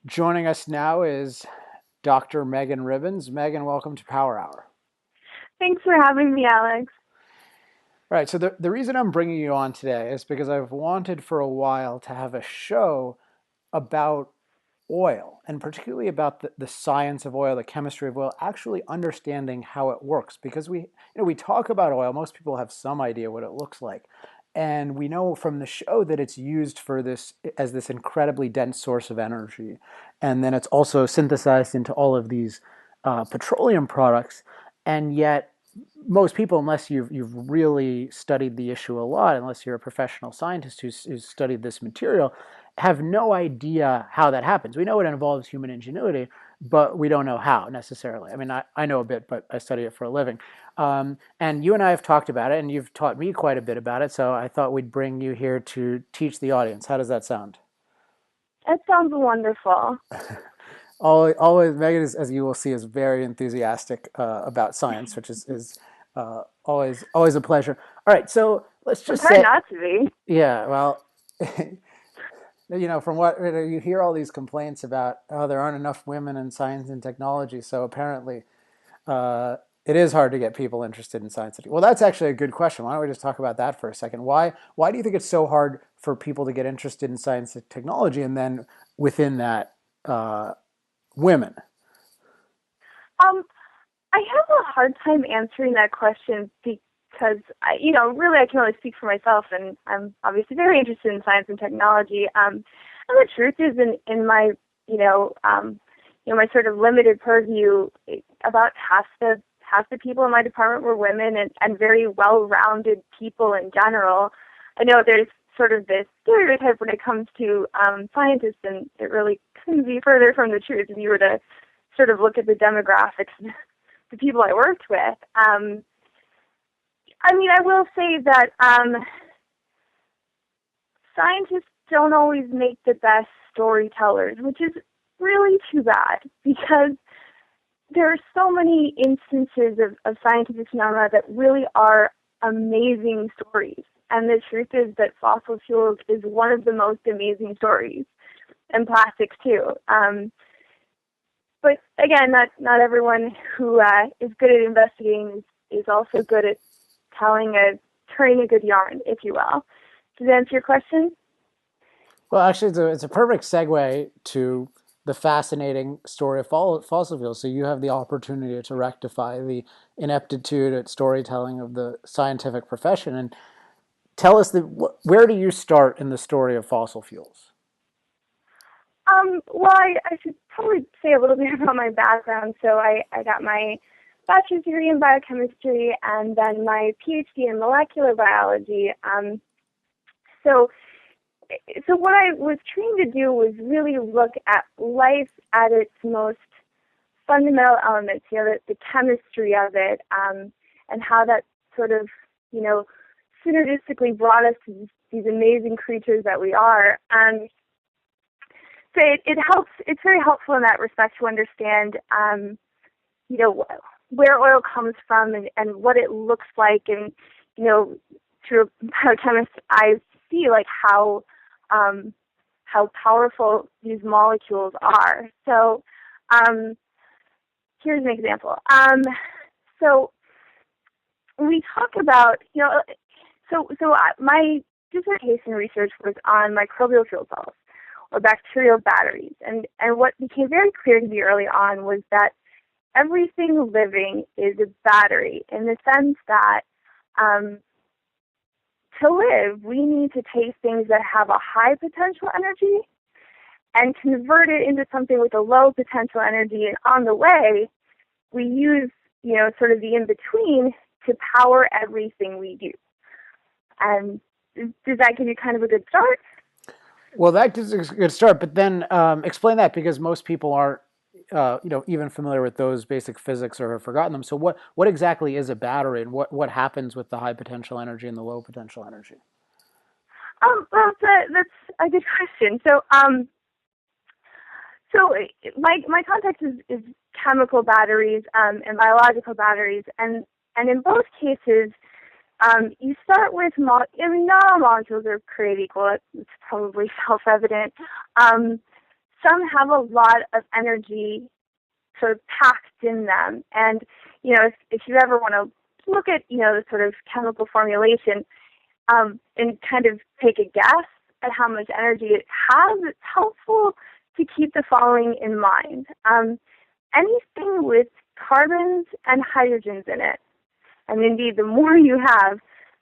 Joining us now is Dr. Meghann Ribbens. Meghann, welcome to Power Hour. Thanks for having me, Alex. All right, so the reason I'm bringing you on today is because I've wanted for a while to have a show about oil, and particularly about the science of oil, the chemistry of oil, actually understanding how it works. Because we talk about oil, most people have some idea what it looks like. And we know from the show that it's used for this as this incredibly dense source of energy. And then it's also synthesized into all of these petroleum products. And yet, most people, unless you've really studied the issue a lot, unless you're a professional scientist who's studied this material, have no idea how that happens. We know it involves human ingenuity, but we don't know how necessarily. I mean, I know a bit, but I study it for a living. And you and I have talked about it, and you've taught me quite a bit about it. So I thought we'd bring you here to teach the audience. How does that sound? That sounds wonderful. Always, Meghann, as you will see, is very enthusiastic about science, which is always a pleasure. All right, so let's It's just hard say, not to be. yeah, well, from what you hear, all these complaints about, oh, there aren't enough women in science and technology. So apparently, uh, it is hard to get people interested in science. Well, that's actually a good question. Why don't we just talk about that for a second? Why do you think it's so hard for people to get interested in science and technology, and then within that, uh, women? Um, I have a hard time answering that question because really I can only speak for myself, and I'm obviously very interested in science and technology. And the truth is, in my my sort of limited purview, about half the people in my department were women, and very well-rounded people in general. I know there's sort of this stereotype when it comes to scientists, and it really couldn't be further from the truth if you were to sort of look at the demographics of the people I worked with. I will say that scientists don't always make the best storytellers, which is really too bad because there are so many instances of scientific phenomena that really are amazing stories. And the truth is that fossil fuels is one of the most amazing stories, and plastics too. But again, not everyone who is good at investigating is also good at turning a good yarn, if you will. Does that answer your question? Well, actually, it's a perfect segue to the fascinating story of fossil fuels. So you have the opportunity to rectify the ineptitude at storytelling of the scientific profession, and tell us where do you start in the story of fossil fuels? Well, I should probably say a little bit about my background. So I got my bachelor's degree in biochemistry and then my PhD in molecular biology. So so what I was trained to do was really look at life at its most fundamental elements, the chemistry of it, and how that sort of, synergistically brought us to these amazing creatures that we are. So it helps. It's very helpful in that respect to understand, you know, where oil comes from and what it looks like, and through a biochemist, I see like how powerful these molecules are. So here's an example. So we talk about, my dissertation research was on microbial fuel cells or bacterial batteries. And what became very clear to me early on was that everything living is a battery in the sense that to live, we need to take things that have a high potential energy and convert it into something with a low potential energy. And on the way, we use, sort of the in-between to power everything we do. And does that give you kind of a good start? Well, that gives a good start, but then explain that because most people aren't, even familiar with those basic physics or have forgotten them. So, what exactly is a battery, and what happens with the high potential energy and the low potential energy? Well, that's a good question. So my context is chemical batteries and biological batteries, and in both cases, you start with not all molecules are created equal. It's probably self-evident. some have a lot of energy sort of packed in them. And, if you ever want to look at, the sort of chemical formulation and kind of take a guess at how much energy it has, it's helpful to keep the following in mind. Anything with carbons and hydrogens in it, and indeed the more you have,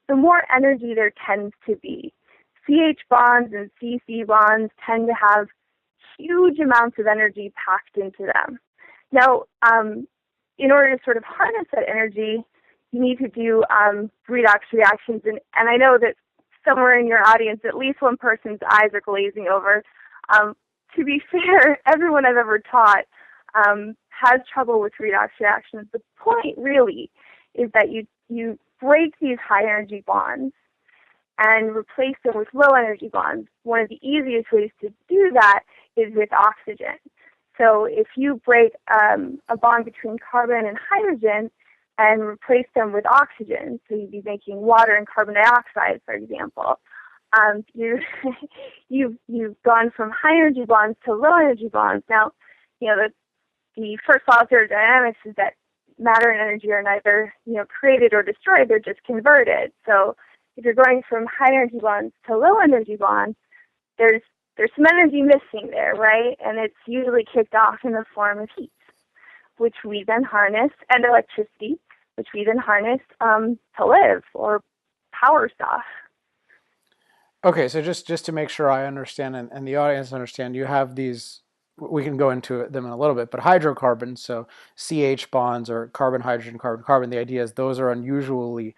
the more energy there tends to be. CH bonds and CC bonds tend to have huge amounts of energy packed into them. Now, in order to sort of harness that energy, you need to do redox reactions. And I know that somewhere in your audience, at least one person's eyes are glazing over. To be fair, everyone I've ever taught has trouble with redox reactions. The point really is that you break these high energy bonds and replace them with low energy bonds. One of the easiest ways to do that is with oxygen. So if you break a bond between carbon and hydrogen and replace them with oxygen, so you'd be making water and carbon dioxide, for example, you've gone from high energy bonds to low energy bonds. Now, the first law of thermodynamics is that matter and energy are neither created or destroyed; they're just converted. So if you're going from high energy bonds to low energy bonds, there's some energy missing there, right? And it's usually kicked off in the form of heat, which we then harness, and electricity, which we then harness to live or power stuff. Okay, so just to make sure I understand and the audience understand, you have these, we can go into them in a little bit, but hydrocarbons, so CH bonds or carbon, hydrogen, carbon, carbon, the idea is those are unusually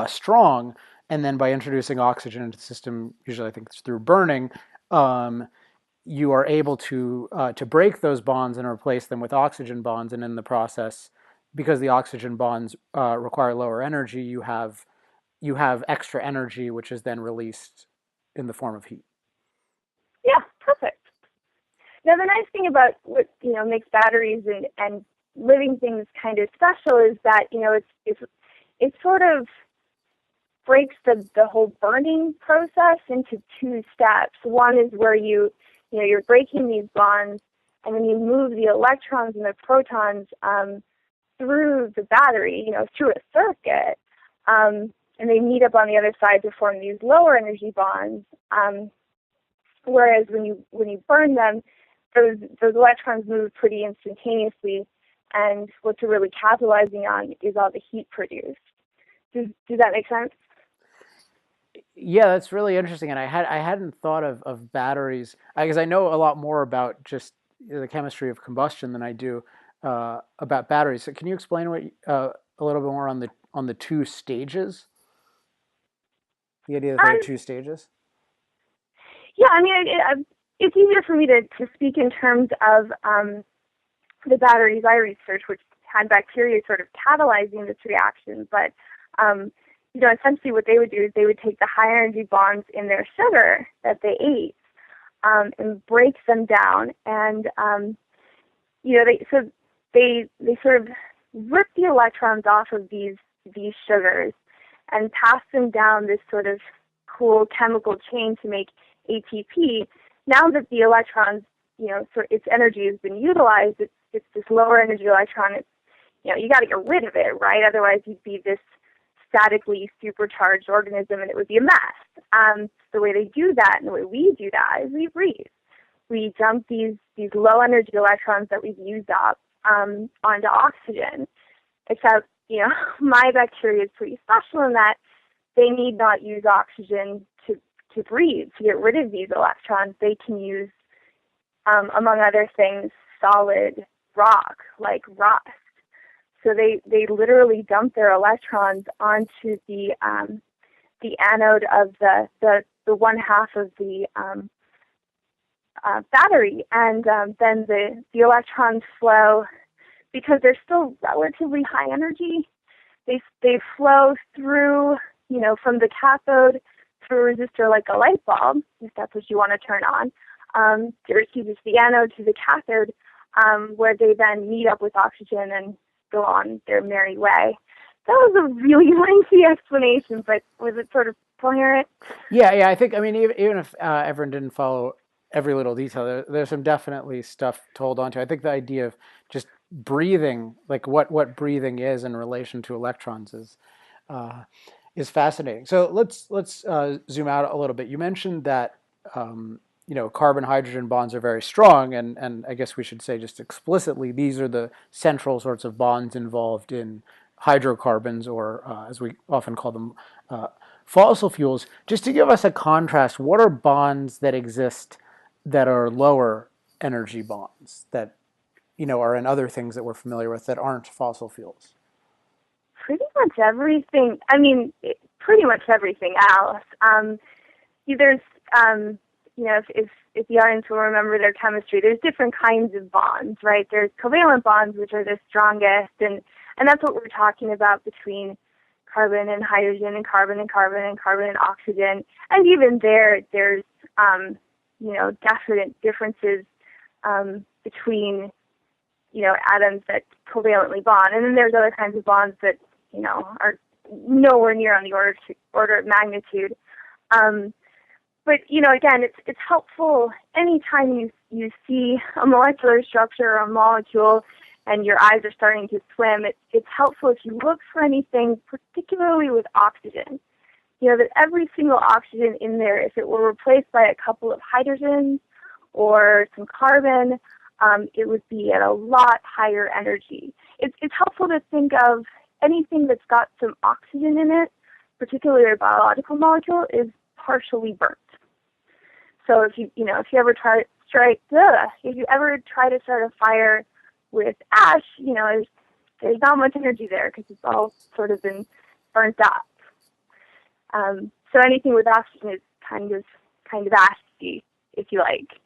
strong, and then by introducing oxygen into the system, usually I think it's through burning, you are able to break those bonds and replace them with oxygen bonds, and in the process, because the oxygen bonds require lower energy, you have extra energy, which is then released in the form of heat. Yeah, perfect. Now, the nice thing about what makes batteries and living things kind of special is that it sort of breaks the whole burning process into two steps. One is where you're breaking these bonds, and then you move the electrons and the protons through the battery, through a circuit, and they meet up on the other side to form these lower energy bonds. Whereas when you burn them, those electrons move pretty instantaneously, and what you're really capitalizing on is all the heat produced. Does that make sense? Yeah, that's really interesting, and I hadn't thought of batteries because I know a lot more about just the chemistry of combustion than I do about batteries. So can you explain what a little bit more on the two stages? The idea that there are two stages? Yeah, I mean, it's easier for me to speak in terms of the batteries I researched, which had bacteria sort of catalyzing this reaction. But, essentially what they would do is they would take the high energy bonds in their sugar that they ate and break them down. And, they sort of rip the electrons off of these sugars and pass them down this sort of cool chemical chain to make ATP. Now that the electrons, its energy has been utilized, it's this lower energy electron. It's, you got to get rid of it, right? Otherwise, you'd be this statically supercharged organism, and it would be a mess. The way they do that, and the way we do that, is we breathe. We dump these low energy electrons that we've used up onto oxygen. Except, my bacteria is pretty special in that they need not use oxygen to breathe, to get rid of these electrons. They can use, among other things, solid rock, like rust. So they literally dump their electrons onto the anode of the one half of the battery, and then the electrons flow, because they're still relatively high energy. They flow through, from the cathode through a resistor like a light bulb, if that's what you want to turn on, the anode to the cathode, where they then meet up with oxygen and go on their merry way. That was a really lengthy explanation, but was it sort of coherent? Yeah. I think, even if everyone didn't follow every little detail. There's some definitely stuff to hold on to. I think the idea of just breathing, like what breathing is in relation to electrons, uh, is fascinating. So let's zoom out a little bit. You mentioned that carbon hydrogen bonds are very strong, and I guess we should say just explicitly these are the central sorts of bonds involved in hydrocarbons, or as we often call them, uh, fossil fuels. Just to give us a contrast, what are bonds that exist that are lower energy bonds that are in other things that we're familiar with that aren't fossil fuels? Pretty much everything. I mean, pretty much everything else. There's, if the audience will remember their chemistry, there's different kinds of bonds, right? There's covalent bonds, which are the strongest, and that's what we're talking about between carbon and hydrogen and carbon and carbon and carbon and oxygen. And even there's definite differences between atoms that covalently bond. And then there's other kinds of bonds that are nowhere near on the order of magnitude. But again, it's helpful anytime you see a molecular structure or a molecule and your eyes are starting to swim. It's helpful if you look for anything, particularly with oxygen. That every single oxygen in there, if it were replaced by a couple of hydrogens or some carbon, it would be at a lot higher energy. It's helpful to think of anything that's got some oxygen in it, particularly a biological molecule, is partially burnt. So if you ever try to start a fire with ash, there's not much energy there because it's all sort of been burnt up. So anything with oxygen is kind of ashy, if you like.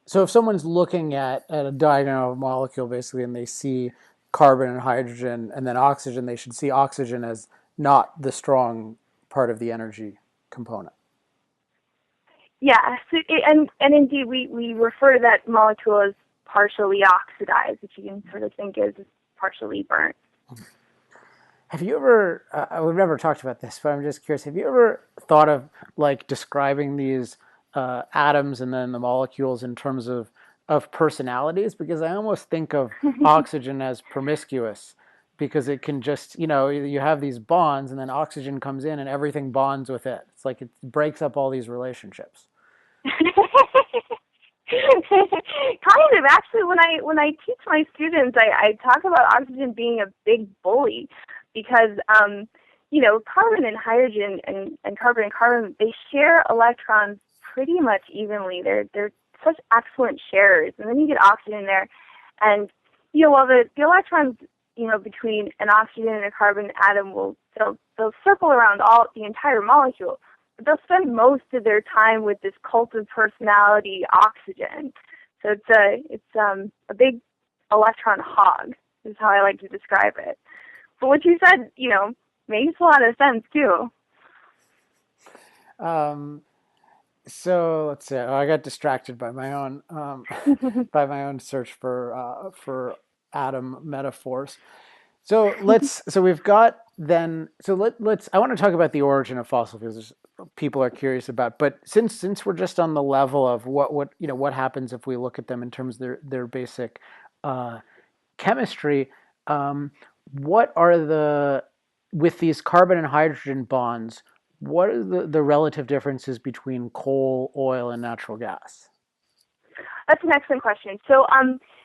So if someone's looking at a diagram of a molecule, basically, and they see carbon and hydrogen and then oxygen, they should see oxygen as not the strong part of the energy component. Yeah, so and indeed we refer to that molecule as partially oxidized, which you can sort of think as partially burnt. Have you ever, we've never talked about this, but I'm just curious, have you ever thought of like describing these atoms and then the molecules in terms of personalities? Because I almost think of oxygen as promiscuous, because it can just, you have these bonds and then oxygen comes in and everything bonds with it. It's like it breaks up all these relationships. Kind of. Actually, when I teach my students, I talk about oxygen being a big bully because, carbon and hydrogen and carbon, they share electrons pretty much evenly. They're such excellent sharers. And then you get oxygen there. And, while the electrons, between an oxygen and a carbon atom they'll circle around the entire molecule. But they'll spend most of their time with this cult of personality, oxygen. So it's a big electron hog, is how I like to describe it. But what you said, makes a lot of sense too. So let's see. I got distracted by my own by my own search for atom metaphors. So we've got then. So let's. I want to talk about the origin of fossil fuels. People are curious about, but since we're just on the level of what happens if we look at them in terms of their basic chemistry, what are with these carbon and hydrogen bonds? What are the relative differences between coal, oil, and natural gas? That's an excellent question. So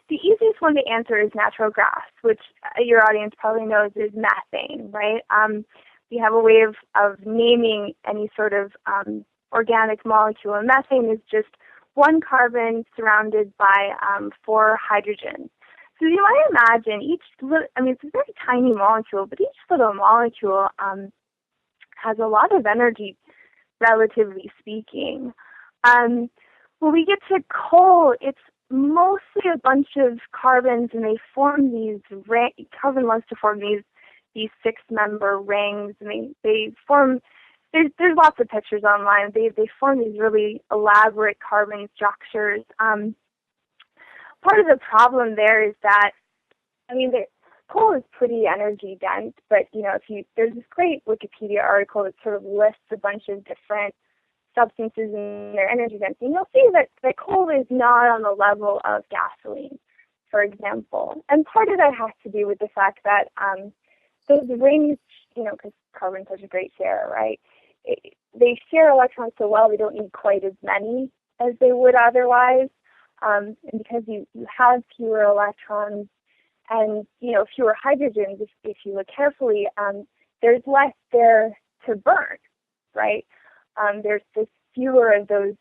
the easiest one to answer is natural gas, which your audience probably knows is methane, right? We have a way of naming any sort of organic molecule, and methane is just one carbon surrounded by 4 hydrogens. So you might imagine it's a very tiny molecule, but each little molecule has a lot of energy, relatively speaking. When we get to coal, it's mostly a bunch of carbons, and they form these carbon loves to form these 6-member rings, and they form. There's lots of pictures online. They form these really elaborate carbon structures. Part of the problem there is that, coal is pretty energy dense, but there's this great Wikipedia article that sort of lists a bunch of different substances in their energy density, you'll see that coal is not on the level of gasoline, for example. And part of that has to do with the fact that those rings, because carbon's such a great sharer, right? They share electrons so well, they don't need quite as many as they would otherwise. And because you have fewer electrons and, fewer hydrogens, if you look carefully, there's less there to burn, right? There's just fewer of those,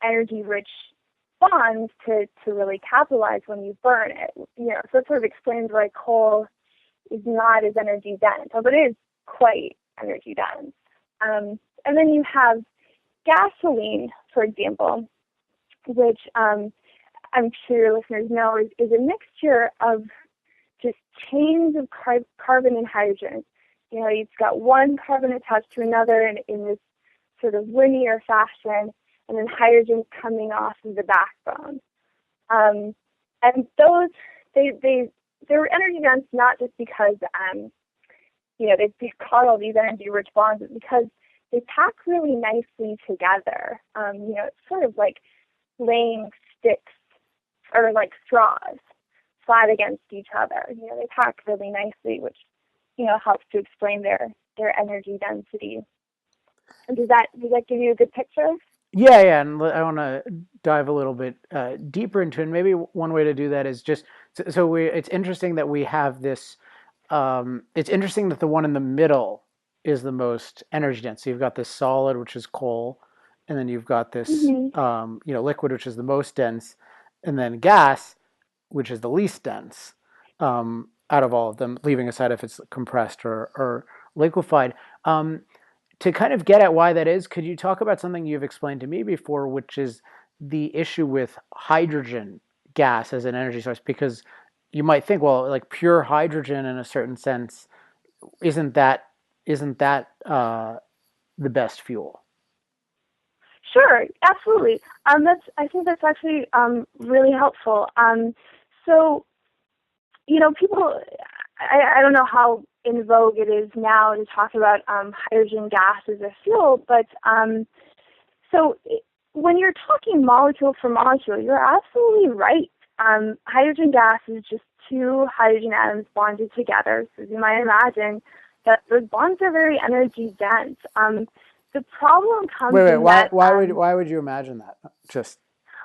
energy-rich bonds to really capitalize when you burn it. So it sort of explains why coal is not as energy dense, although it is quite energy dense. And then you have gasoline, for example, which I'm sure your listeners know is a mixture of just chains of carbon and hydrogen. It's got one carbon attached to another in this sort of linear fashion, and then hydrogen coming off of the backbone. And those, they're energy dense not just because, they've caught all these energy-rich bonds, but because they pack really nicely together. It's sort of like laying sticks or like straws flat against each other. They pack really nicely, which helps to explain their energy density. And does that give you a good picture? Yeah, and I want to dive a little bit deeper into it. And maybe one way to do that is just it's interesting that we have this. It's interesting that the one in the middle is the most energy dense. So you've got this solid, which is coal, and then you've got this liquid, which is the most dense, and then gas, which is the least dense out of all of them, leaving aside if it's compressed or liquefied. To kind of get at why that is, could you talk about something you've explained to me before, which is the issue with hydrogen gas as an energy source? Because you might think, well, like pure hydrogen in a certain sense, isn't that the best fuel? Sure, absolutely. I think that's actually really helpful. So, people, I don't know how in vogue it is now to talk about hydrogen gas as a fuel, but when you're talking molecule for molecule, you're absolutely right. Hydrogen gas is just two hydrogen atoms bonded together. So you might imagine that those bonds are very energy dense. The problem comes in why, that... why would you imagine that? Just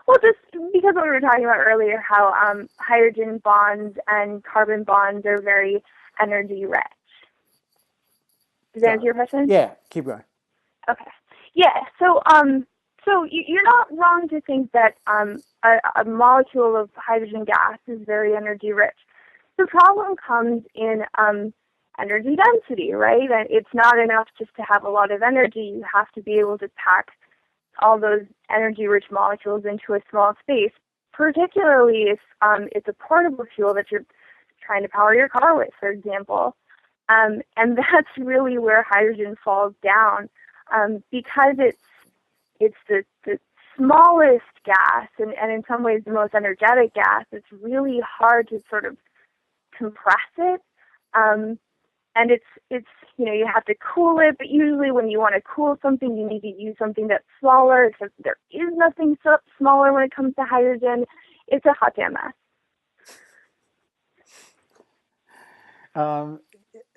because what we were talking about earlier, how hydrogen bonds and carbon bonds are very energy rich. Does that answer your question? Yeah, keep going. Okay. Yeah. So you're not wrong to think that a molecule of hydrogen gas is very energy rich. The problem comes in energy density, right? And it's not enough just to have a lot of energy. You have to be able to pack all those energy-rich molecules into a small space, particularly if it's a portable fuel that you're trying to power your car with, for example. And that's really where hydrogen falls down, because it's the smallest gas and in some ways the most energetic gas. It's really hard to sort of compress it. And it's you have to cool it, but usually when you want to cool something, you need to use something that's smaller, except there is nothing smaller when it comes to hydrogen. It's a hot damn mess.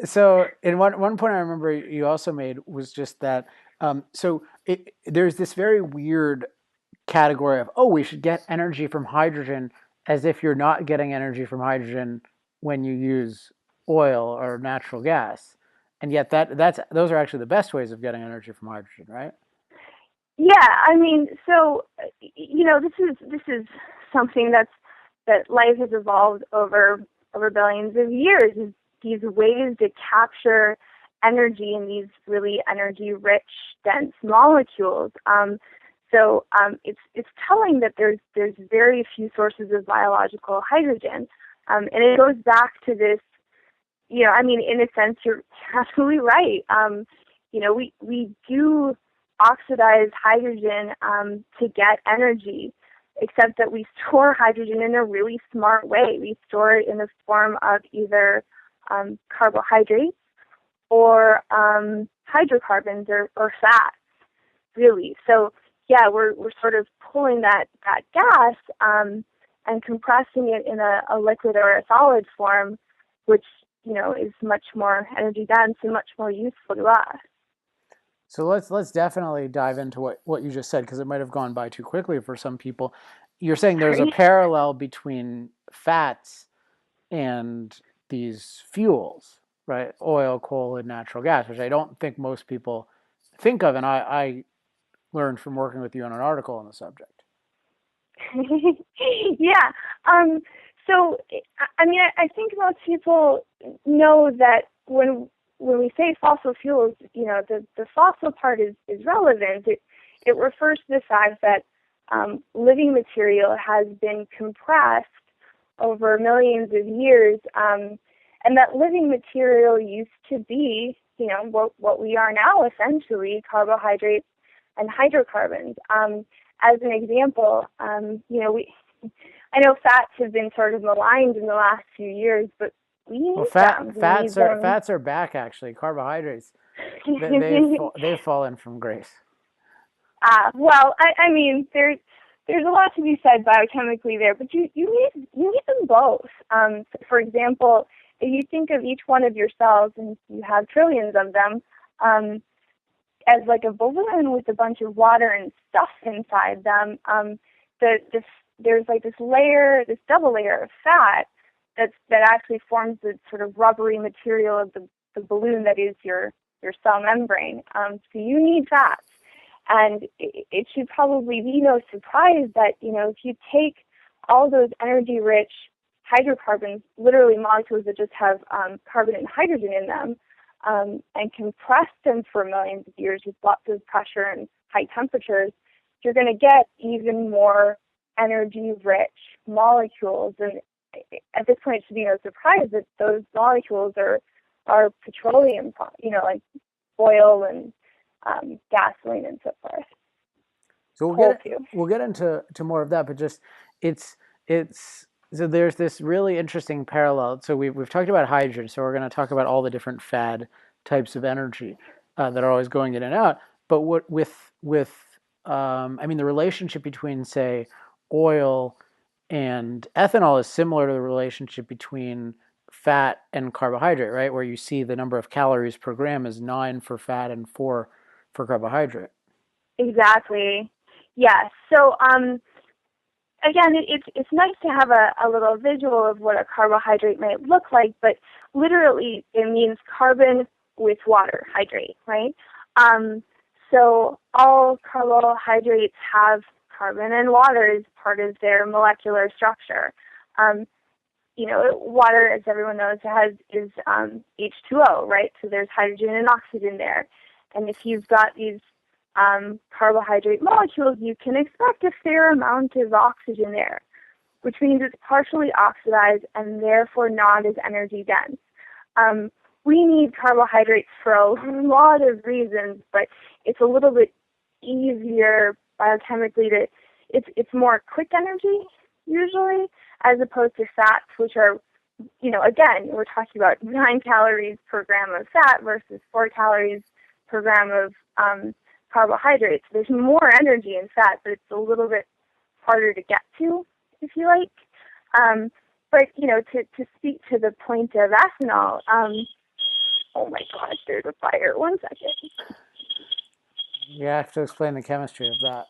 So, in one point I remember you also made was just that. There's this very weird category of, we should get energy from hydrogen, as if you're not getting energy from hydrogen when you use oil or natural gas, and yet those are actually the best ways of getting energy from hydrogen, right? Yeah, I mean, so this is something that life has evolved over billions of years. Is these ways to capture energy in these really energy-rich, dense molecules. It's telling that there's very few sources of biological hydrogen, and it goes back to this. In a sense, you're absolutely right. We do oxidize hydrogen to get energy, except that we store hydrogen in a really smart way. We store it in the form of either carbohydrates or hydrocarbons or fats. really. So yeah, we're sort of pulling that gas and compressing it in a liquid or a solid form, which is much more energy dense and much more useful to us. So let's definitely dive into what you just said because it might have gone by too quickly for some people. You're saying there's a Sorry. parallel between fats and these fuels, right? Oil, coal, and natural gas, which I don't think most people think of, and I learned from working with you on an article on the subject. Yeah. Um, so, I mean, I think most people know that when we say fossil fuels, the fossil part is relevant. It refers to the fact that living material has been compressed over millions of years, and that living material used to be, what we are now, essentially, carbohydrates and hydrocarbons. As an example, I know fats have been sort of maligned in the last few years, but we Well, need them. We need them. fats are back actually. Carbohydrates they've fallen from grace. Well, I mean, there's a lot to be said biochemically there, but you need them both. So for example, if you think of each one of your cells, and you have trillions of them, as like a balloon with a bunch of water and stuff inside them, there's like this layer, this double layer of fat that actually forms the sort of rubbery material of the balloon that is your cell membrane. So you need fats. And it should probably be no surprise that, if you take all those energy-rich hydrocarbons, literally molecules that just have carbon and hydrogen in them, and compress them for millions of years with lots of pressure and high temperatures, you're going to get even more energy-rich molecules. And at this point, it should be no surprise that those molecules are petroleum, like oil and gasoline and so forth. So we'll get into more of that, but just it's so there's this really interesting parallel. So we've talked about hydrogen, so we're going to talk about all the different fad types of energy that are always going in and out. But what with I mean the relationship between say oil and ethanol is similar to the relationship between fat and carbohydrate, right? Where you see the number of calories per gram is 9 for fat and 4 for carbohydrate. Exactly. Yes. So again, it's nice to have a little visual of what a carbohydrate might look like, but literally it means carbon with water hydrate, right? So all carbohydrates have carbon and water as part of their molecular structure. Water, as everyone knows, is H2O, right? So there's hydrogen and oxygen there. And if you've got these carbohydrate molecules, you can expect a fair amount of oxygen there, which means it's partially oxidized and therefore not as energy dense. We need carbohydrates for a lot of reasons, but it's a little bit easier biochemically it's more quick energy usually, as opposed to fats, which are, again, we're talking about 9 calories per gram of fat versus 4 calories per gram of carbohydrates. There's more energy in fat, but it's a little bit harder to get to, if you like. But, to speak to the point of ethanol, oh my gosh, there's a fire. 1 second. You have to explain the chemistry of that.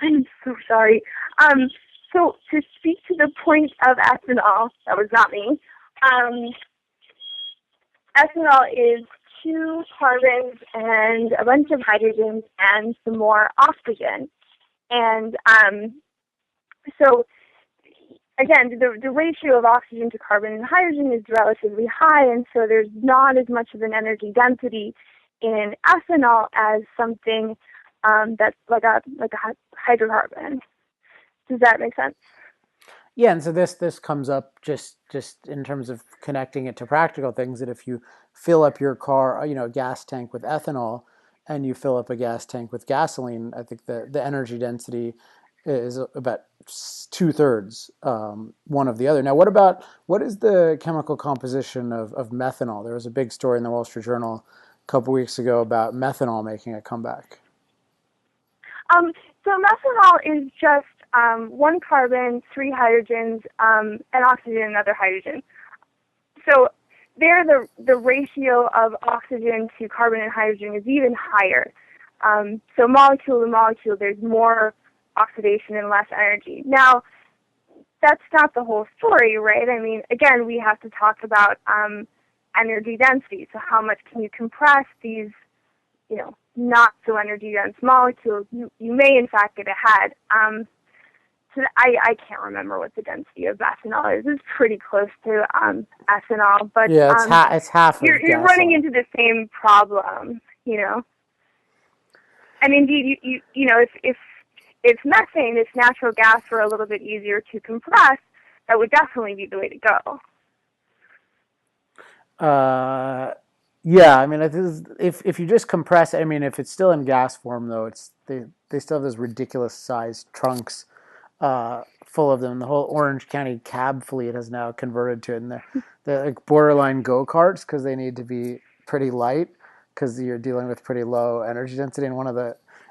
I'm so sorry. So to speak to the point of ethanol, that was not me. Ethanol is 2 carbons and a bunch of hydrogens and some more oxygen. And so, again, the ratio of oxygen to carbon and hydrogen is relatively high, and so there's not as much of an energy density in ethanol as something that's like a hydrocarbon. Does that make sense? Yeah, and so this comes up just in terms of connecting it to practical things that if you fill up your car, a gas tank with ethanol, and you fill up a gas tank with gasoline, I think the energy density is about 2/3 one of the other. Now, what is the chemical composition of methanol? There was a big story in the Wall Street Journal a couple weeks ago about methanol making a comeback. So methanol is just one carbon, three hydrogens, and oxygen and another hydrogen. So there, the ratio of oxygen to carbon and hydrogen is even higher. So molecule to molecule, there's more oxidation and less energy. Now, that's not the whole story, right? I mean, again, we have to talk about energy density. So how much can you compress these, not so energy dense molecules? You may in fact get ahead. So I can't remember what the density of ethanol is. It's pretty close to ethanol, but Yeah, it's half of you're running gasoline. into the same problem. And indeed, if methane, if natural gas were a little bit easier to compress, that would definitely be the way to go. Yeah, I mean, if you just compress, I mean, if it's still in gas form though, they still have those ridiculous sized trunks full of them. The whole Orange County cab fleet has now converted to it, and they're like borderline go karts because they need to be pretty light because you're dealing with pretty low energy density. And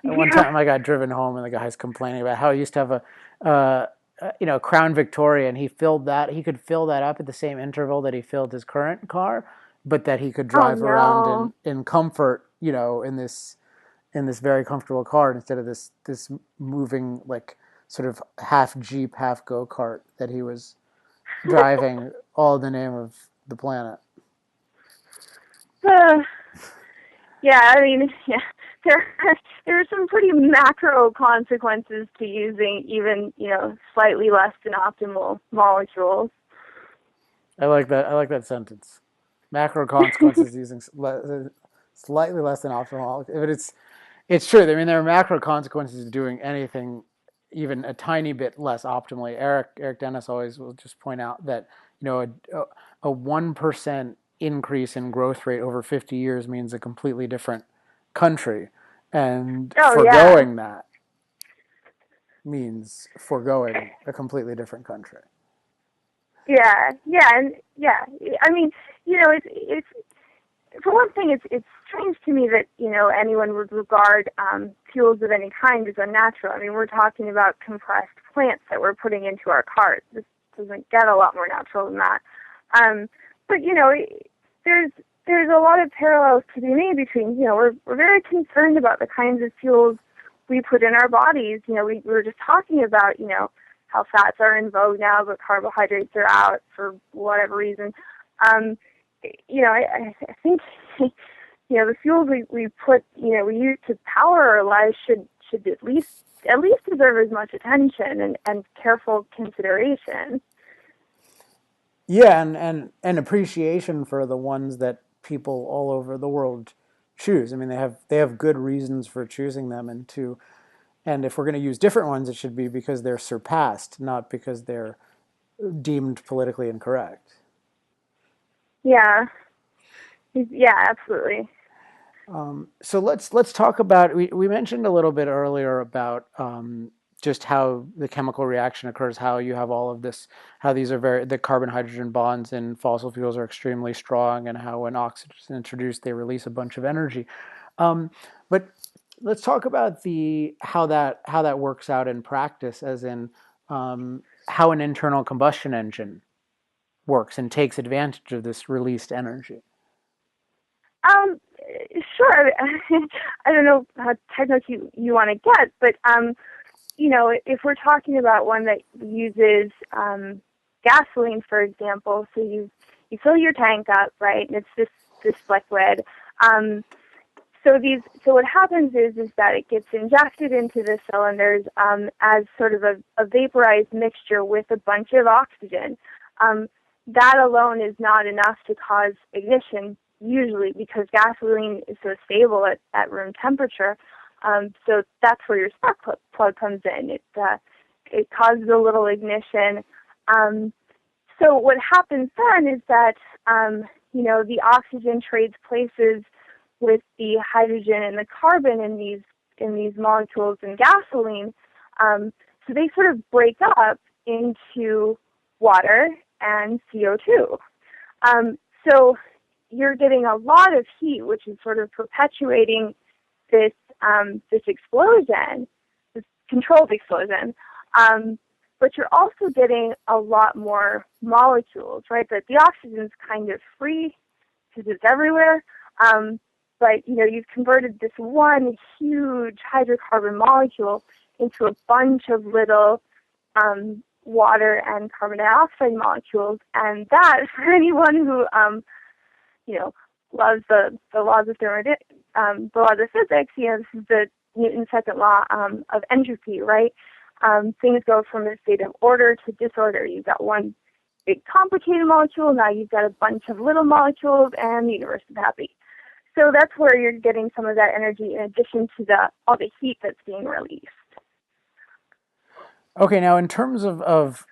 at one Yeah. time I got driven home and the guy's complaining about how he used to have uh, Crown Victoria, and he could fill that up at the same interval that he filled his current car, but that he could Oh drive around no. in comfort, in this very comfortable car instead of this moving like sort of half Jeep, half go kart that he was driving, all in the name of the planet. Uh, yeah, I mean, yeah, there there are some pretty macro consequences to using even slightly less than optimal molecules. I like that. I like that sentence. Macro consequences using slightly less than optimal, but it's true. I mean, there are macro consequences to doing anything even a tiny bit less optimally. Eric Dennis always will just point out that a 1% increase in growth rate over 50 years means a completely different country, and Oh yeah. foregoing that means foregoing a completely different country. Yeah, yeah, and yeah. I mean, it's for one thing, it's strange to me that anyone would regard fuels of any kind as unnatural. I mean, we're talking about compressed plants that we're putting into our cars. This doesn't get a lot more natural than that. But there's there's a lot of parallels to be made between we're very concerned about the kinds of fuels we put in our bodies. We were just talking about how fats are in vogue now, but carbohydrates are out for whatever reason. Um, I think the fuels we put we use to power our lives should at least deserve as much attention and careful consideration. Yeah, and appreciation for the ones that people all over the world choose. I mean, they have good reasons for choosing them, and if we're going to use different ones, it should be because they're surpassed, not because they're deemed politically incorrect. Yeah, yeah, absolutely. So let's talk about. We mentioned a little bit earlier about just how the chemical reaction occurs, how you have all of this, how the carbon hydrogen bonds in fossil fuels are extremely strong, and how when oxygen is introduced, they release a bunch of energy. But let's talk about the how that works out in practice, as in how an internal combustion engine works and takes advantage of this released energy. Um, sure. I don't know how technical you want to get, but if we're talking about one that uses gasoline, for example, so you fill your tank up, right, and it's this liquid. Um, so what happens is that it gets injected into the cylinders as sort of a vaporized mixture with a bunch of oxygen. Um, that alone is not enough to cause ignition usually because gasoline is so stable at room temperature. So that's where your spark plug comes in. It causes a little ignition. So what happens then is that the oxygen trades places with the hydrogen and the carbon in these molecules in gasoline. So they sort of break up into water and CO2. So you're getting a lot of heat, which is sort of perpetuating this explosion. controlled explosion. But you're also getting a lot more molecules, right? That the oxygen's kind of free because it's everywhere. But you've converted this one huge hydrocarbon molecule into a bunch of little water and carbon dioxide molecules, and that, for anyone who loves the laws of the laws of physics, this is the Newton's second law of entropy, right? Things go from a state of order to disorder. You've got one big complicated molecule, now you've got a bunch of little molecules, and the universe is happy. So that's where you're getting some of that energy in addition to all the heat that's being released. Okay, now in terms of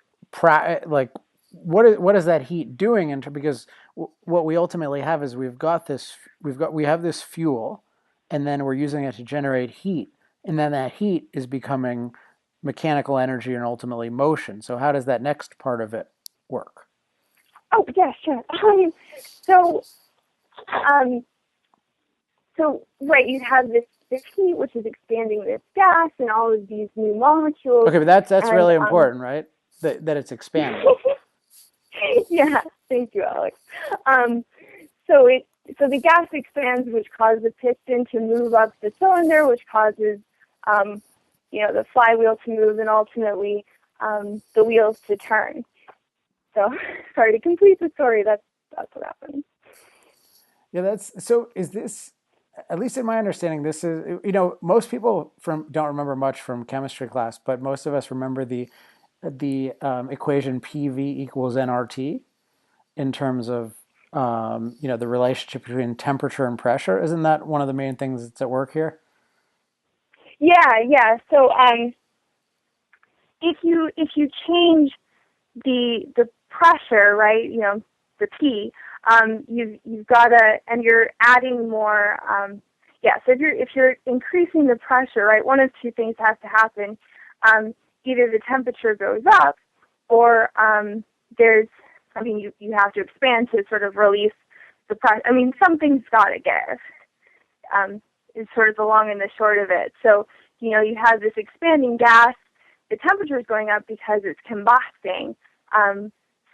what is that heat doing? Because what we ultimately have is we have this fuel, and then we're using it to generate heat, and then that heat is becoming mechanical energy and ultimately motion. So how does that next part of it work? Oh yeah, sure. So right, you have this heat which is expanding this gas and all of these new molecules. Okay, but that's really important, right? That it's expanding. Yeah, thank you, Alex. So the gas expands, which causes the piston to move up the cylinder, which causes the flywheel to move, and ultimately the wheels to turn. So, sorry, to complete the story, that's what happens. Yeah, is this, at least in my understanding, this is, most people don't remember much from chemistry class, but most of us remember the equation PV equals nRT in terms of, the relationship between temperature and pressure. Isn't that one of the main things that's at work here? Yeah. So if you change the pressure, right, the P, you've got and you're adding more. So if you're increasing the pressure, right, one of two things has to happen. Either the temperature goes up, or you have to expand to sort of release the pressure. Something's got to give. Is sort of the long and the short of it. So, you have this expanding gas. The temperature is going up because it's combusting.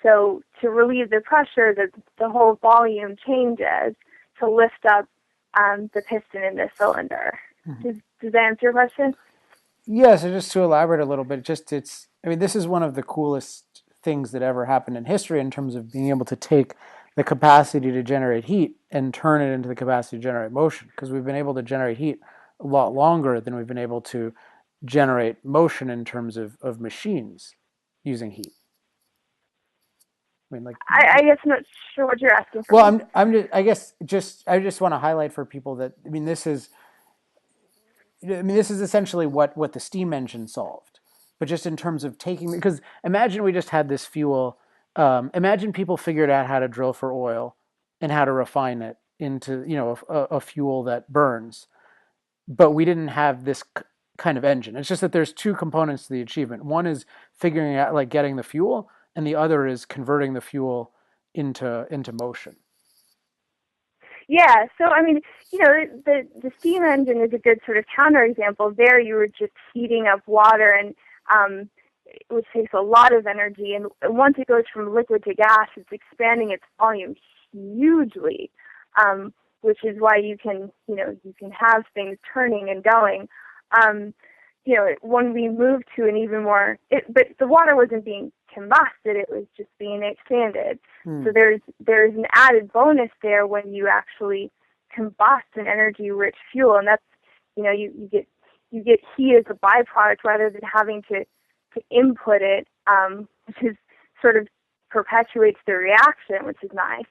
So to relieve the pressure, the whole volume changes to lift up the piston in the cylinder. Mm-hmm. Does that answer your question? Yes, and just to elaborate a little bit, this is one of the coolest things that ever happened in history in terms of being able to take the capacity to generate heat and turn it into the capacity to generate motion, because we've been able to generate heat a lot longer than we've been able to generate motion in terms of machines using heat. I guess I'm not sure what you're asking for. Well, I just want to highlight for people that this is essentially what the steam engine solved, but just in terms of because imagine we just had this fuel. Imagine people figured out how to drill for oil and how to refine it into a fuel that burns, but we didn't have this kind of engine. It's just that there's two components to the achievement. One is figuring out, like, getting the fuel, and the other is converting the fuel into motion. Yeah, so the steam engine is a good sort of counterexample. There, you were just heating up water, and which takes a lot of energy. And once it goes from liquid to gas, it's expanding its volume hugely, which is why you can have things turning and going. When we moved to an even more, but the water wasn't being combusted; it was just being expanded. So there's an added bonus there when you actually combust an energy-rich fuel, and that's you get heat as a byproduct rather than having to input it, which is sort of perpetuates the reaction, which is nice.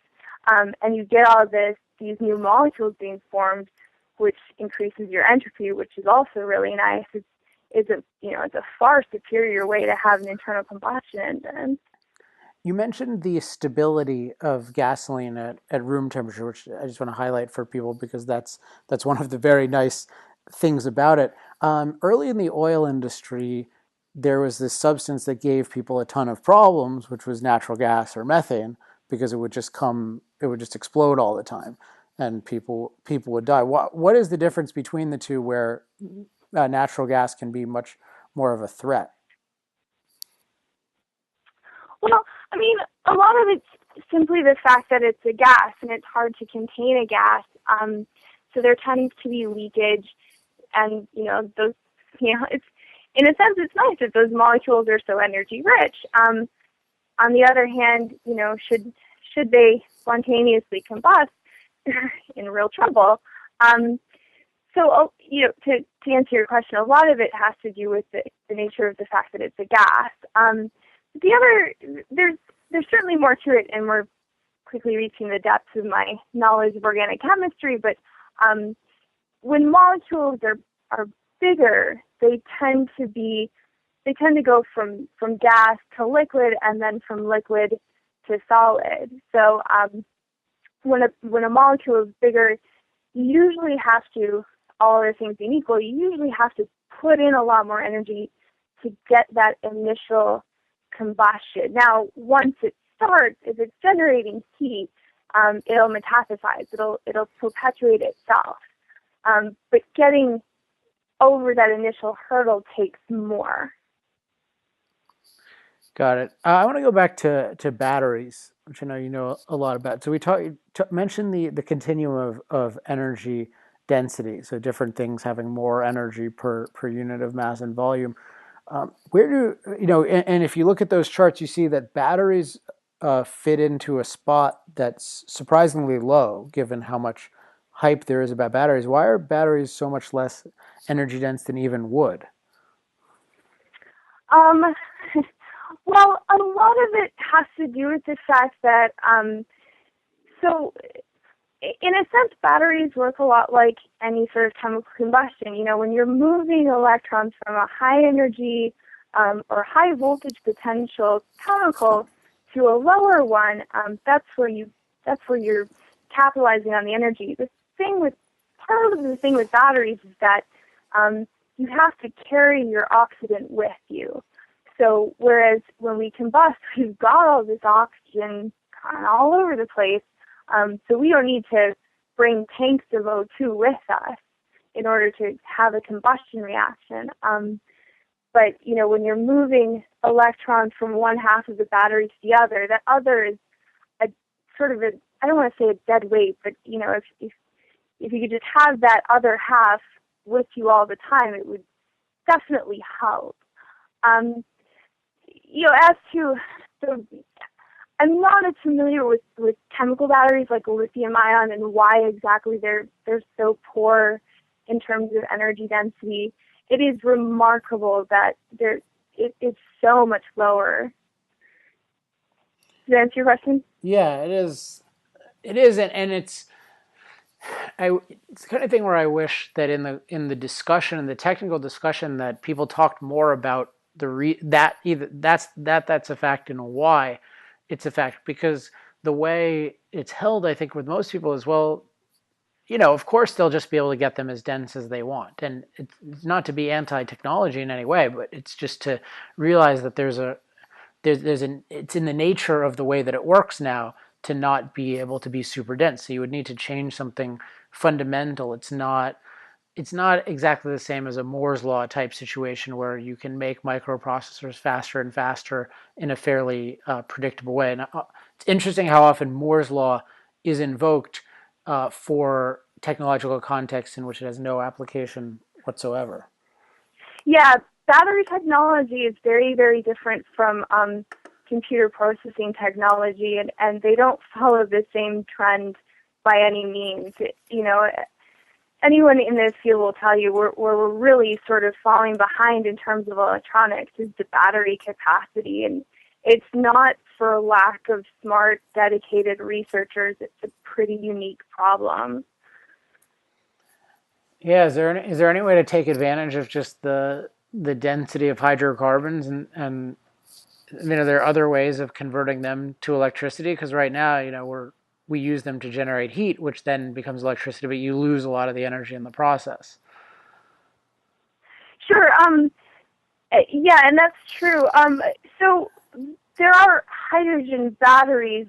And you get all these new molecules being formed, which increases your entropy, which is also really nice. It's a far superior way to have an internal combustion engine. You mentioned the stability of gasoline at room temperature, which I just want to highlight for people because that's one of the very nice things about it. Early in the oil industry, there was this substance that gave people a ton of problems, which was natural gas or methane, because it would just explode all the time, and people would die. What is the difference between the two, where natural gas can be much more of a threat? Well, I mean, a lot of it's simply the fact that it's a gas and it's hard to contain a gas. So there tends to be leakage, and those, it's in a sense it's nice that those molecules are so energy rich. On the other hand, should they spontaneously combust, in real trouble. To answer your question, a lot of it has to do with the nature of the fact that it's a gas. There's certainly more to it, and we're quickly reaching the depths of my knowledge of organic chemistry. But when molecules are bigger, they tend to go from gas to liquid, and then from liquid to solid. So when a molecule is bigger, you usually have to, all other things being equal, you usually have to put in a lot more energy to get that initial combustion. Now, once it starts, if it's generating heat, it'll metastasize. It'll perpetuate itself. But getting over that initial hurdle takes more. Got it. I want to go back to batteries, which I know you know a lot about. So we mentioned the continuum of energy density, so different things having more energy per unit of mass and volume. Where do and if you look at those charts, you see that batteries fit into a spot that's surprisingly low, given how much hype there is about batteries. Why are batteries so much less energy dense than even wood? Well, a lot of it has to do with the fact that, in a sense, batteries work a lot like any sort of chemical combustion. When you're moving electrons from a high energy or high voltage potential chemical to a lower one, that's where you're capitalizing on the energy. Part of the thing with batteries is that you have to carry your oxidant with you. So whereas when we combust, we've got all this oxygen kind of all over the place, so we don't need to bring tanks of O2 with us in order to have a combustion reaction. But when you're moving electrons from one half of the battery to the other, that other is a sort of I don't want to say a dead weight, but if you could just have that other half with you all the time, it would definitely help. As to, so I'm not as familiar with chemical batteries like lithium ion and why exactly they're so poor in terms of energy density. It is remarkable that it's so much lower. Does that answer your question? Yeah, it is. It is, and it's the kind of thing where I wish that in the discussion, in the technical discussion, that people talked more about that's a fact and why it's a fact, because the way it's held, I think, with most people is, well, of course they'll just be able to get them as dense as they want, and it's not to be anti-technology in any way, but it's just to realize that it's in the nature of the way that it works now to not be able to be super dense. So you would need to change something fundamental. It's not exactly the same as a Moore's law type situation where you can make microprocessors faster and faster in a fairly predictable way. And it's interesting how often Moore's law is invoked for technological contexts in which it has no application whatsoever. Yeah, battery technology is very, very different from computer processing technology, and they don't follow the same trend by any means. Anyone in this field will tell you we're really sort of falling behind in terms of electronics is the battery capacity, and it's not for lack of smart, dedicated researchers. It's a pretty unique problem. Yeah, is there any way to take advantage of just the density of hydrocarbons and are there other ways of converting them to electricity? Because right now, we use them to generate heat, which then becomes electricity, but you lose a lot of the energy in the process. Sure. Yeah, and that's true. So there are hydrogen batteries,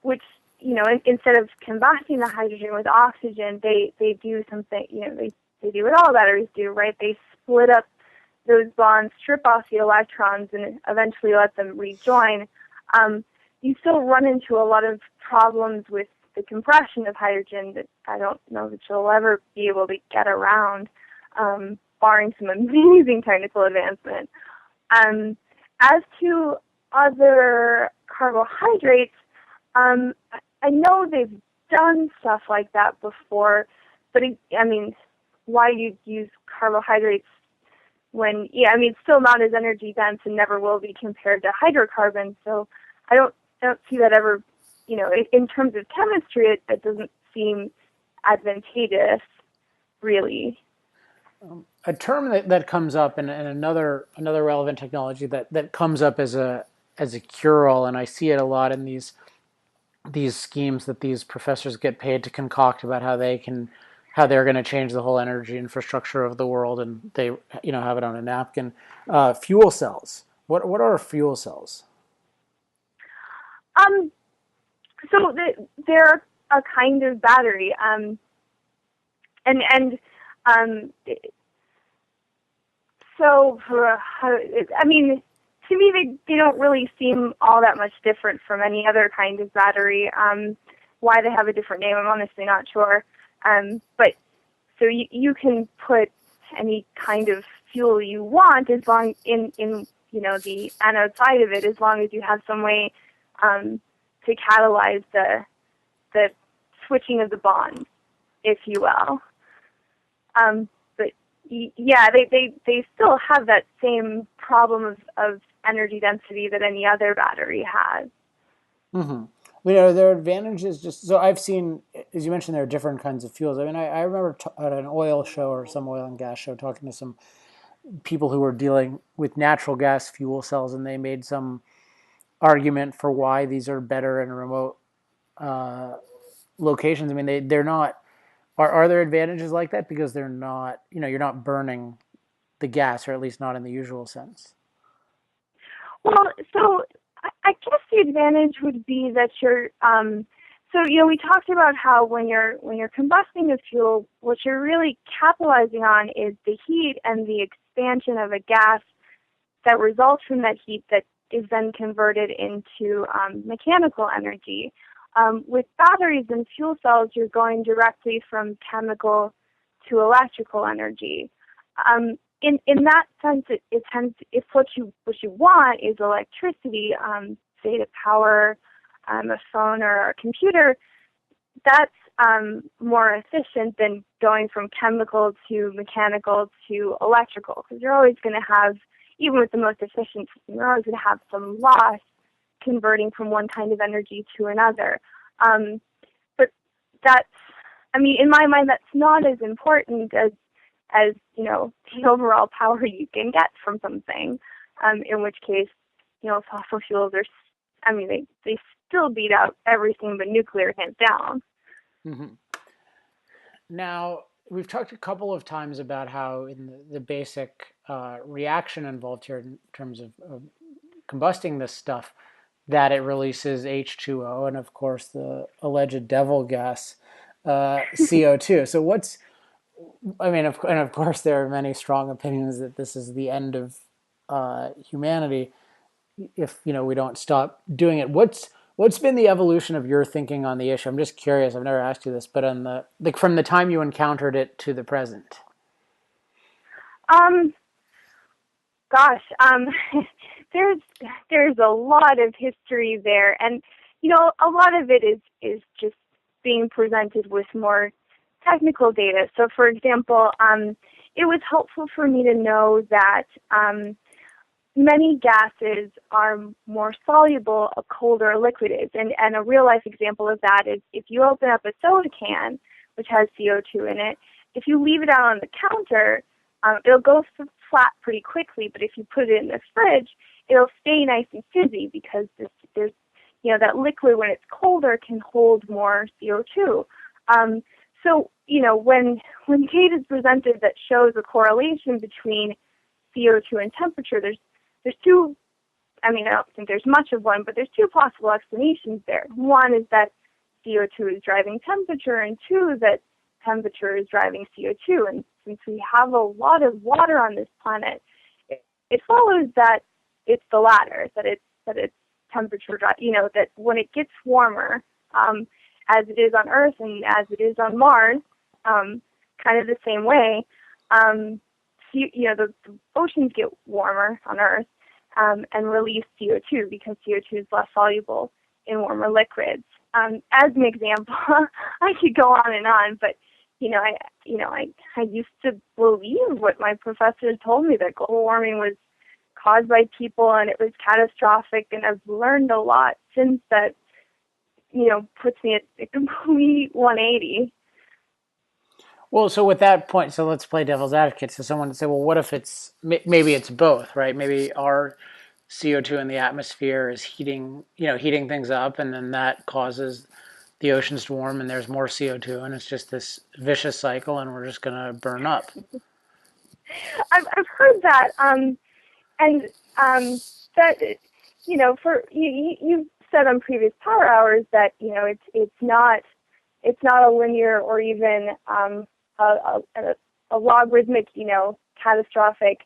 which instead of combusting the hydrogen with oxygen, they do something. They do what all batteries do, right? They split up those bonds strip off the electrons and eventually let them rejoin, you still run into a lot of problems with the compression of hydrogen that I don't know that you'll ever be able to get around, barring some amazing technical advancement. As to other carbohydrates, I know they've done stuff like that before, but why you'd use carbohydrates when, it's still not as energy dense and never will be compared to hydrocarbons. So I don't see that ever, in terms of chemistry, it doesn't seem advantageous, really. A term that comes up, and another relevant technology that comes up as a cure-all, and I see it a lot in these schemes that these professors get paid to concoct about how they're going to change the whole energy infrastructure of the world, and they have it on a napkin. Fuel cells. What are fuel cells? So they're a kind of battery, to me, they don't really seem all that much different from any other kind of battery. Why they have a different name, I'm honestly not sure. But so you can put any kind of fuel you want as long in the anode side of it, as long as you have some way to catalyze the switching of the bonds, if you will. But they still have that same problem of energy density that any other battery has. Mm-hmm. Are there advantages? Just so I've seen, as you mentioned, there are different kinds of fuels. I remember at an oil show or some oil and gas show talking to some people who were dealing with natural gas fuel cells, and they made some argument for why these are better in remote locations. They're not. Are there advantages like that because they're not? You're not burning the gas, or at least not in the usual sense. Well, so I guess the advantage would be that we talked about how when you're combusting a fuel, what you're really capitalizing on is the heat and the expansion of a gas that results from that heat that is then converted into mechanical energy. With batteries and fuel cells, you're going directly from chemical to electrical energy. In that sense, it tends, if what you want is electricity, say to power a phone or a computer, that's more efficient than going from chemical to mechanical to electrical, because you're always going to have, even with the most efficient system, you're always going to have some loss converting from one kind of energy to another. But that's, in my mind, that's not as important as the overall power you can get from something, in which case, fossil fuels are, they still beat out everything but nuclear hands down. Mm-hmm. Now, we've talked a couple of times about how in the basic reaction involved here in terms of combusting this stuff, that it releases H2O and, of course, the alleged devil gas, CO2. So and of course, there are many strong opinions that this is the end of humanity if we don't stop doing it. What's been the evolution of your thinking on the issue? I'm just curious. I've never asked you this, but on from the time you encountered it to the present. There's a lot of history there, and a lot of it is just being presented with more technical data. So, for example, it was helpful for me to know that many gases are more soluble a colder a liquid is. And a real-life example of that is if you open up a soda can, which has CO2 in it, if you leave it out on the counter, it'll go flat pretty quickly. But if you put it in the fridge, it'll stay nice and fizzy because there's that liquid, when it's colder, can hold more CO2. So, when data is presented that shows a correlation between CO2 and temperature, there's two, I don't think there's much of one, but there's two possible explanations there. One is that CO2 is driving temperature, and two, that temperature is driving CO2. And since we have a lot of water on this planet, it follows that it's the latter, that it's temperature drop. That when it gets warmer, as it is on Earth and as it is on Mars, kind of the same way. The oceans get warmer on Earth and release CO2 because CO2 is less soluble in warmer liquids. As an example, I could go on, but I used to believe what my professors told me, that global warming was caused by people and it was catastrophic, and I've learned a lot since that, puts me at a complete 180. Well, so with that point, so let's play devil's advocate. So someone would say, well, what if maybe it's both, right? Maybe our CO2 in the atmosphere is heating things up, and then that causes the oceans to warm, and there's more CO2, and it's just this vicious cycle, and we're just going to burn up. I've heard that, and that for you said on previous Power Hours that it's not a linear or even a logarithmic catastrophic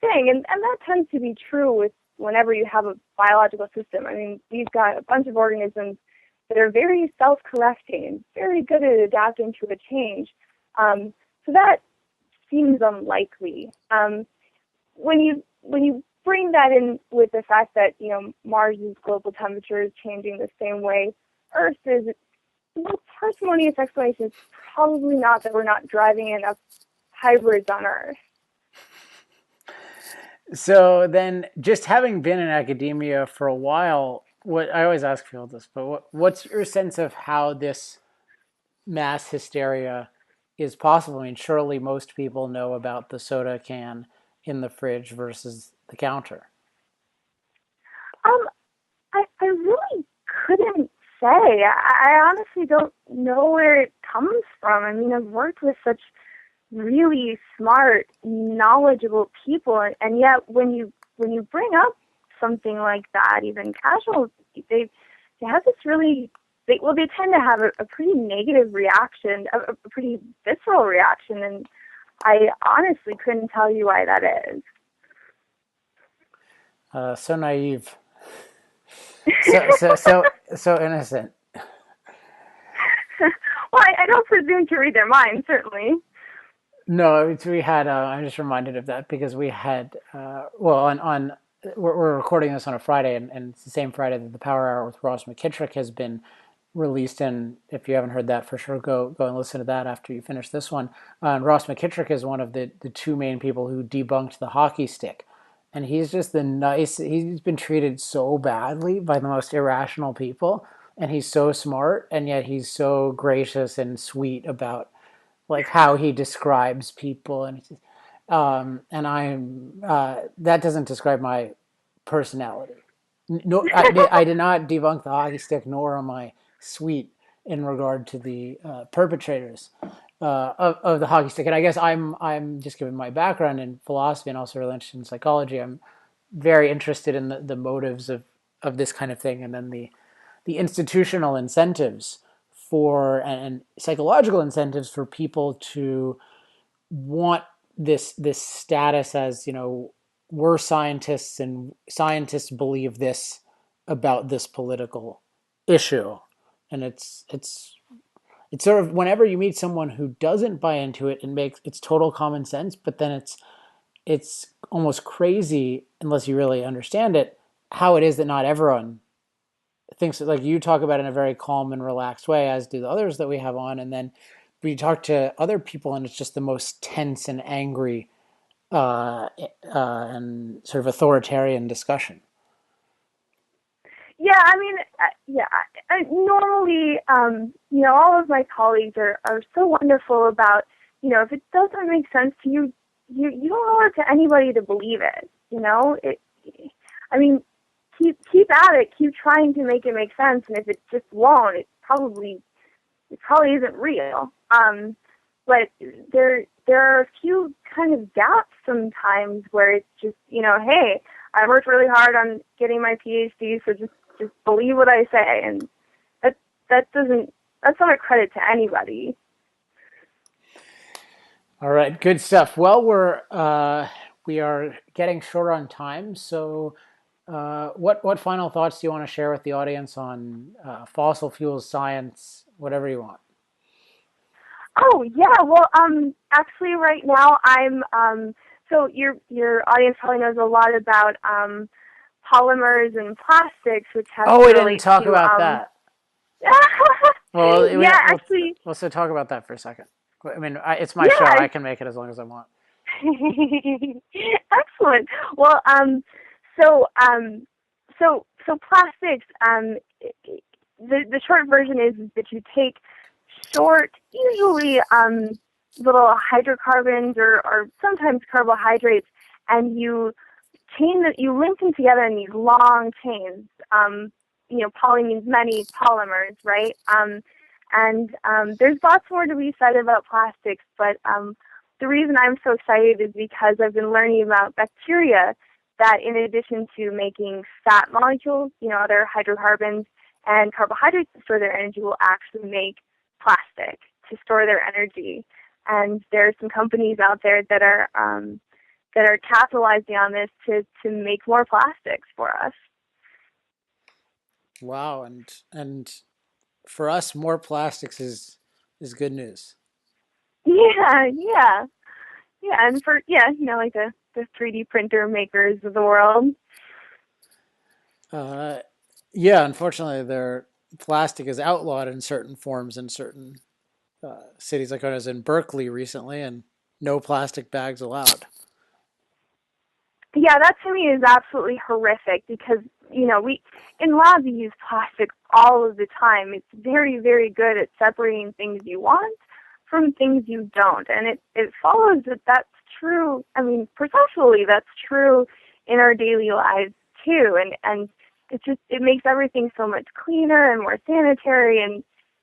thing, and that tends to be true with whenever you have a biological system. I mean, we've got a bunch of organisms that are very self-correcting and very good at adapting to a change. So that seems unlikely. When you bring that in with the fact that Mars's global temperature is changing the same way Earth is, the most parsimonious explanation is probably not that we're not driving enough hybrids on Earth. So then, just having been in academia for a while, what I always ask people this, but what's your sense of how this mass hysteria is possible? I mean, surely most people know about the soda can in the fridge versus the counter. I really couldn't say. I honestly don't know where it comes from. I mean, I've worked with such really smart, knowledgeable people, and yet when you bring up something like that, even casual, they have this really they tend to have a pretty negative reaction, a pretty visceral reaction, and I honestly couldn't tell you why that is. So naive, so innocent. Well, I don't presume to read their minds, certainly. No, we had. I'm just reminded of that because we had. On we're recording this on a Friday, and it's the same Friday that the Power Hour with Ross McKittrick has been released. And if you haven't heard that, for sure, go and listen to that after you finish this one. And Ross McKittrick is one of the two main people who debunked the hockey stick, and he's just He's been treated so badly by the most irrational people, and he's so smart, and yet he's so gracious and sweet about like how he describes people, and I'm that doesn't describe my personality. No, I did not debunk the hockey stick, nor am I sweet in regard to the perpetrators of the hockey stick. And I guess I'm just given my background in philosophy and also really interested in psychology. I'm very interested in the motives of this kind of thing, and then the institutional incentives for and psychological incentives for people to want this status as we're scientists and scientists believe this about this political issue, and it's sort of whenever you meet someone who doesn't buy into it and makes it's total common sense, but then it's almost crazy unless you really understand it how it is that not everyone thinks that, like you talk about it in a very calm and relaxed way, as do the others that we have on, and then we talk to other people and it's just the most tense and angry and sort of authoritarian discussion. Yeah, I mean, normally, all of my colleagues are so wonderful about, if it doesn't make sense to you, you don't owe it to anybody to believe it. I mean, keep at it, keep trying to make it make sense, and if it just won't, it probably isn't real. But there are a few kind of gaps sometimes where it's just, hey, I worked really hard on getting my PhD, so just believe what I say, and that's not a credit to anybody. All right, good stuff. Well, we're we are getting short on time. So, what final thoughts do you want to share with the audience on fossil fuels science, whatever you want? Oh yeah, well, actually, right now so your audience probably knows a lot about polymers and plastics, which has Oh, to we didn't relate talk to about that. Well, yeah, actually, let's talk about that for a second. I mean, it's my show. yeah. I can make it as long as I want. Excellent. Well, so plastics. The short version is that you take short, usually little hydrocarbons or sometimes carbohydrates, and you link them together in these long chains. Poly means many polymers, right? There's lots more to be said about plastics, but the reason I'm so excited is because I've been learning about bacteria that, in addition to making fat molecules, other hydrocarbons and carbohydrates to store their energy, will actually make plastic to store their energy. And there are some companies out there that are capitalizing on this to make more plastics for us. Wow, and for us, more plastics is good news. Yeah, yeah, yeah, and for like the 3D printer makers of the world. Uh, yeah, unfortunately, their plastic is outlawed in certain forms in certain cities. Like I was in Berkeley recently, and no plastic bags allowed. Yeah, that to me is absolutely horrific because, we in labs we use plastic all of the time. It's very, very good at separating things you want from things you don't. And it follows that that's true. I mean, perceptually, that's true in our daily lives too. And it makes everything so much cleaner and more sanitary.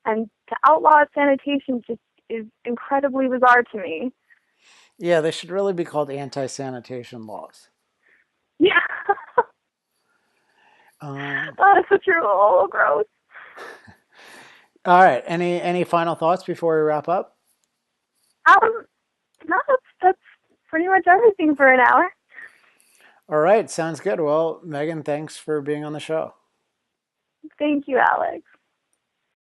And to outlaw sanitation just is incredibly bizarre to me. Yeah, they should really be called anti-sanitation laws. Yeah. Um, Oh, that's so true. Oh, gross. all right. Any final thoughts before we wrap up? Um, no, that's pretty much everything for an hour. All right, sounds good. Well, Meghann, thanks for being on the show. Thank you, Alex.